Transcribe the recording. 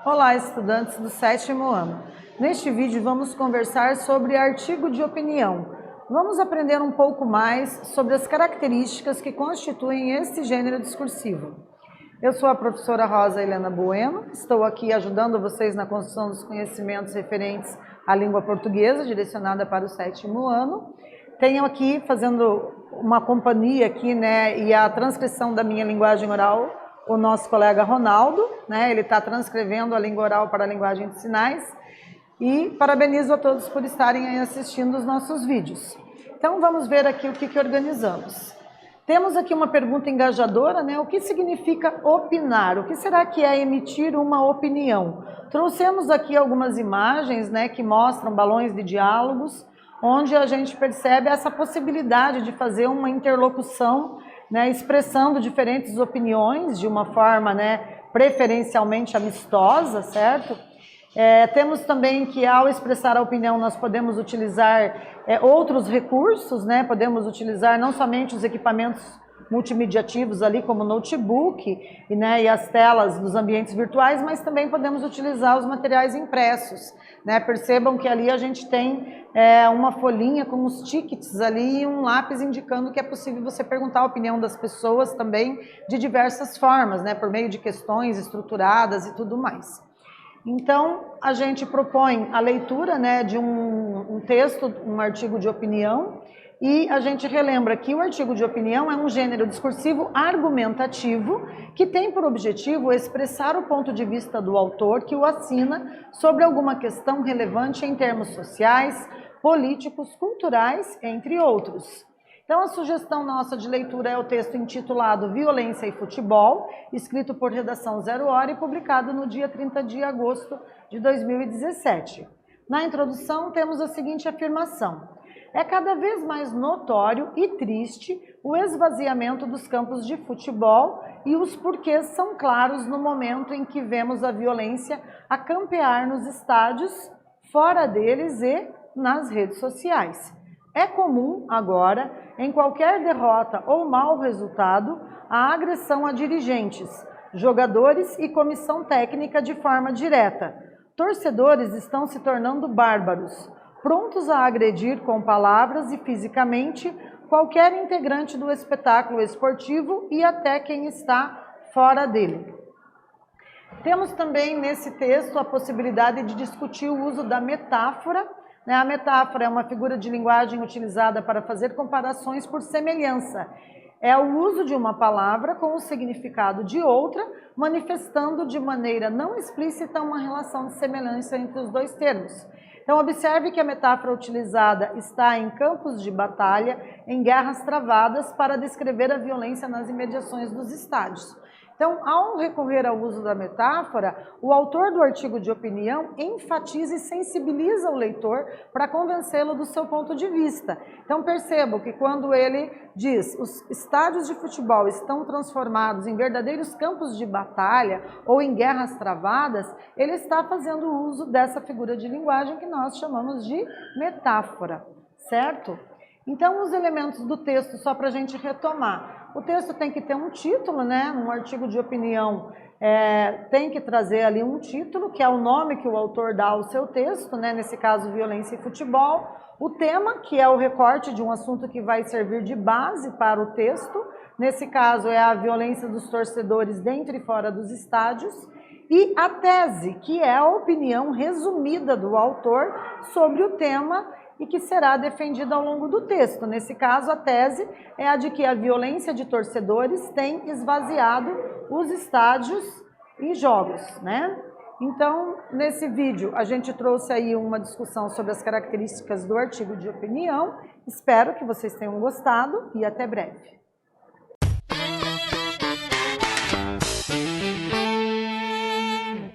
Olá, estudantes do 7º ano. Neste vídeo vamos conversar sobre artigo de opinião. Vamos aprender um pouco mais sobre as características que constituem este gênero discursivo. Eu sou a professora Rosa Helena Bueno, estou aqui ajudando vocês na construção dos conhecimentos referentes à língua portuguesa, direcionada para o 7º ano. Tenho aqui, fazendo uma companhia aqui, e a transcrição da minha linguagem oral, o nosso colega Ronaldo, ele está transcrevendo a língua oral para a linguagem de sinais. E parabenizo a todos por estarem aí assistindo os nossos vídeos. Então vamos ver aqui o que organizamos. Temos aqui uma pergunta engajadora, o que significa opinar? O que será que é emitir uma opinião? Trouxemos aqui algumas imagens, que mostram balões de diálogos, onde a gente percebe essa possibilidade de fazer uma interlocução, expressando diferentes opiniões de uma forma, preferencialmente amistosa, certo? Temos também que ao expressar a opinião nós podemos utilizar outros recursos, podemos utilizar não somente os equipamentos multimediativos ali como notebook e as telas dos ambientes virtuais, mas também podemos utilizar os materiais impressos. Percebam que ali a gente tem uma folhinha com os tickets ali e um lápis indicando que é possível você perguntar a opinião das pessoas também de diversas formas, por meio de questões estruturadas e tudo mais. Então, a gente propõe a leitura de um texto, um artigo de opinião, e a gente relembra que o artigo de opinião é um gênero discursivo argumentativo que tem por objetivo expressar o ponto de vista do autor que o assina sobre alguma questão relevante em termos sociais, políticos, culturais, entre outros. Então, a sugestão nossa de leitura é o texto intitulado Violência e Futebol, escrito por Redação 0 Hora e publicado no dia 30 de agosto de 2017. Na introdução, temos a seguinte afirmação: é cada vez mais notório e triste o esvaziamento dos campos de futebol e os porquês são claros no momento em que vemos a violência a campear nos estádios, fora deles e nas redes sociais. É comum, agora, em qualquer derrota ou mau resultado, a agressão a dirigentes, jogadores e comissão técnica de forma direta. Torcedores estão se tornando bárbaros, prontos a agredir com palavras e fisicamente qualquer integrante do espetáculo esportivo e até quem está fora dele. Temos também nesse texto a possibilidade de discutir o uso da metáfora. A metáfora é uma figura de linguagem utilizada para fazer comparações por semelhança. É o uso de uma palavra com o significado de outra, manifestando de maneira não explícita uma relação de semelhança entre os dois termos. Então, observe que a metáfora utilizada está em campos de batalha, em guerras travadas, para descrever a violência nas imediações dos estádios. Então, ao recorrer ao uso da metáfora, o autor do artigo de opinião enfatiza e sensibiliza o leitor para convencê-lo do seu ponto de vista. Então, percebam que quando ele diz os estádios de futebol estão transformados em verdadeiros campos de batalha ou em guerras travadas, ele está fazendo uso dessa figura de linguagem que nós chamamos de metáfora, certo? Então, os elementos do texto, só para a gente retomar. O texto tem que ter um título, um artigo de opinião tem que trazer ali um título, que é o nome que o autor dá ao seu texto, nesse caso, violência e futebol. O tema, que é o recorte de um assunto que vai servir de base para o texto, nesse caso é a violência dos torcedores dentro e fora dos estádios. E a tese, que é a opinião resumida do autor sobre o tema e que será defendida ao longo do texto. Nesse caso, a tese é a de que a violência de torcedores tem esvaziado os estádios e jogos, Então, nesse vídeo, a gente trouxe aí uma discussão sobre as características do artigo de opinião. Espero que vocês tenham gostado e até breve.